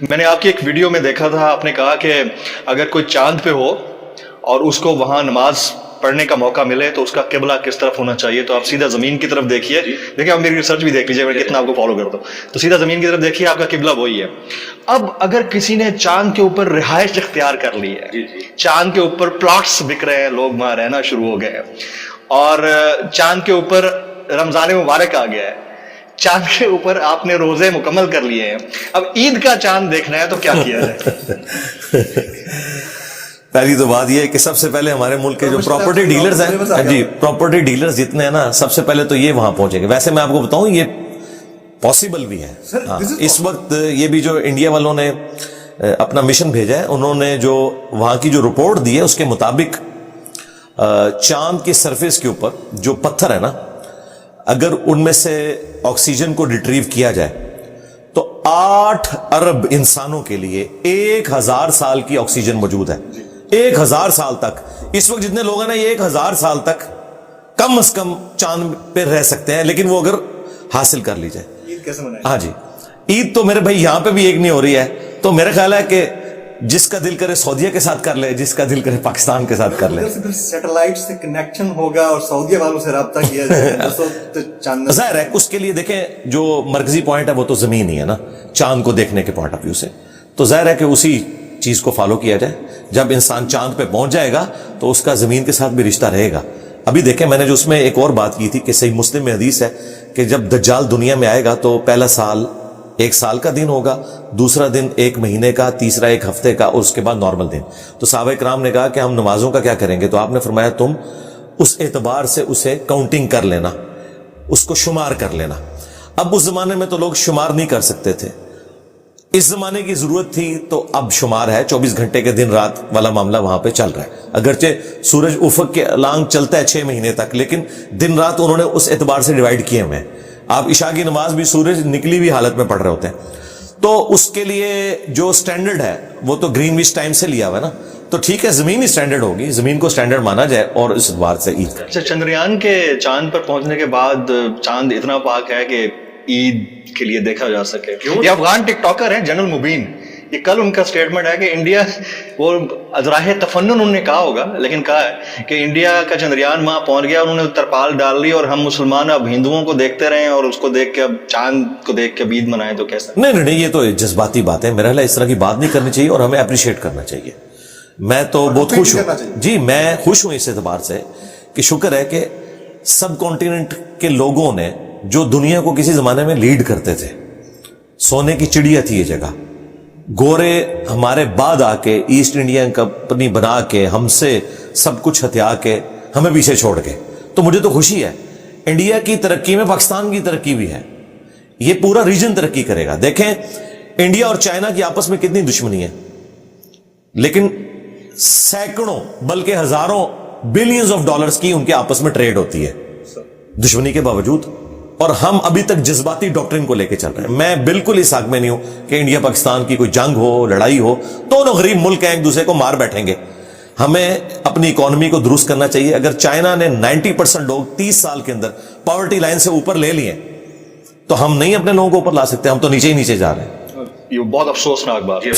میں نے آپ کی ایک ویڈیو میں دیکھا تھا، آپ نے کہا کہ اگر کوئی چاند پہ ہو اور اس کو وہاں نماز پڑھنے کا موقع ملے تو اس کا قبلہ کس طرف ہونا چاہیے، تو آپ سیدھا زمین کی طرف دیکھیے. دیکھیں آپ میری ریسرچ بھی دیکھ لیجیے، میں کتنا آپ کو فالو کرتا ہوں. تو سیدھا زمین کی طرف دیکھیے، آپ کا قبلہ وہی ہے. اب اگر کسی نے چاند کے اوپر رہائش اختیار کر لی ہے، چاند کے اوپر پلاٹس بک رہے ہیں، لوگ وہاں رہنا شروع ہو گئے ہیں، اور چاند کے اوپر رمضان مبارک آ گیا ہے، چاند کے اوپر آپ نے روزے مکمل کر لیے ہیں، اب عید کا چاند دیکھنا ہے تو کیا کیا جائے؟ پہلی تو بات یہ ہے کہ سب سے پہلے ہمارے ملک کے جو پراپرٹی ڈیلرز ہیں، جی پراپرٹی ڈیلرز جتنے ہیں نا، سب سے پہلے تو یہ وہاں پہنچیں گے. ویسے میں آپ کو بتاؤں یہ پاسبل بھی ہے. اس وقت یہ بھی جو انڈیا والوں نے اپنا مشن بھیجا ہے، انہوں نے جو وہاں کی جو رپورٹ دی ہے اس کے مطابق چاند کی سرفیس کے اوپر جو پتھر ہے نا، اگر ان میں سے آکسیجن کو ریٹریو کیا جائے تو 8 ارب انسانوں کے لیے 1000 سال کی آکسیجن موجود ہے. 1000 سال تک. اس وقت جتنے لوگ ہیں نا، یہ 1000 سال تک کم از کم چاند پہ رہ سکتے ہیں، لیکن وہ اگر حاصل کر لی جائے. عید کیسے منائیں؟ ہاں جی، عید تو میرے بھائی یہاں پہ بھی ایک نہیں ہو رہی ہے، تو میرا خیال ہے کہ جس کا دل کرے سعودیہ کے ساتھ کر لے، جس کا دل کرے پاکستان کے ساتھ کر لے. سیٹلائٹ سے کنیکشن ہوگا اور سعودیہ والوں سے رابطہ کیا جائے تو چاند ظاہر ہے اس کے لیے دیکھیں جو مرکزی پوائنٹ ہے وہ تو زمین ہی ہے نا، چاند کو دیکھنے کے پوائنٹ آف ویو سے. تو ظاہر ہے کہ اسی چیز کو فالو کیا جائے. جب انسان چاند پہ پہنچ جائے گا تو اس کا زمین کے ساتھ بھی رشتہ رہے گا. ابھی دیکھیں میں نے جو اس میں ایک اور بات کی تھی کہ صحیح مسلم میں حدیث ہے کہ جب دجال دنیا میں آئے گا تو پہلا سال 1 سال کا دن ہوگا، دوسرا دن 1 مہینے کا، تیسرا 1 ہفتے کا، اور اس کے بعد نارمل دن. تو صحابہ کرام نے کہا کہ ہم نمازوں کا کیا کریں گے؟ تو آپ نے فرمایا تم اس اعتبار سے اسے کاؤنٹنگ کر لینا، اس کو شمار کر لینا. اب اس زمانے میں تو لوگ شمار نہیں کر سکتے تھے، اس زمانے کی ضرورت تھی تو اب شمار ہے. 24 گھنٹے کے دن رات والا معاملہ وہاں پہ چل رہا ہے. اگرچہ سورج افق کے لانگ چلتا ہے 6 مہینے تک، لیکن دن رات انہوں نے اس اعتبار سے ڈیوائیڈ کیے ہوئے ہیں. آپ عشاء کی نماز بھی سورج نکلی ہوئی حالت میں پڑھ رہے ہوتے ہیں. تو اس کے لیے جو سٹینڈرڈ ہے وہ تو گرین وچ ٹائم سے لیا ہوا ہے نا. تو ٹھیک ہے، زمین ہی سٹینڈرڈ ہوگی، زمین کو سٹینڈرڈ مانا جائے اور اس اعتبار سے عید. اچھا، چندریان کے چاند پر پہنچنے کے بعد چاند اتنا پاک ہے کہ عید کے لیے دیکھا جا سکے. یہ افغان ٹک ٹاکر ہیں جنرل مبین، یہ کل ان کا سٹیٹمنٹ ہے کہ انڈیا، وہ ازراہ تفنن انہوں نے کہا ہوگا لیکن کہا ہے کہ انڈیا کا چندریان وہاں پہنچ گیا، انہوں نے ترپال ڈال لی اور ہم مسلمان اب ہندوؤں کو دیکھتے رہیں اور اس کو دیکھ کے اب چاند کو دیکھ کے عید منائیں. تو کیسا؟ نہیں، یہ تو جذباتی بات ہے. میرا خیال ہے اس طرح کی بات نہیں کرنی چاہیے اور ہمیں اپریشیٹ کرنا چاہیے. میں تو بہت خوش ہوں جی، میں خوش ہوں اس اعتبار سے کہ شکر ہے کہ سب کانٹیننٹ کے لوگوں نے جو دنیا کو کسی زمانے میں لیڈ کرتے تھے، سونے کی چڑیا تھی یہ جگہ، گورے ہمارے بعد آ کے ایسٹ انڈیا کمپنی بنا کے ہم سے سب کچھ ہتھیا کے ہمیں پیچھے چھوڑ کے. تو مجھے تو خوشی ہے انڈیا کی ترقی میں پاکستان کی ترقی بھی ہے. یہ پورا ریجن ترقی کرے گا. دیکھیں انڈیا اور چائنا کی آپس میں کتنی دشمنی ہے، لیکن سینکڑوں بلکہ ہزاروں بلینز آف ڈالرز کی ان کے آپس میں ٹریڈ ہوتی ہے دشمنی کے باوجود. اور ہم ابھی تک جذباتی ڈاکٹرن کو لے کے چل رہے ہیں. میں بالکل اس حق میں نہیں ہوں کہ انڈیا پاکستان کی کوئی جنگ ہو، لڑائی ہو. دونوں غریب ملک ہیں، ایک دوسرے کو مار بیٹھیں گے. ہمیں اپنی اکانومی کو درست کرنا چاہیے. اگر چائنا نے 90% لوگ 30 سال کے اندر پاورٹی لائن سے اوپر لے لیے تو ہم نہیں اپنے لوگوں کو اوپر لا سکتے. ہم تو نیچے ہی نیچے جا رہے ہیں. یہ بہت افسوسناک بات ہے.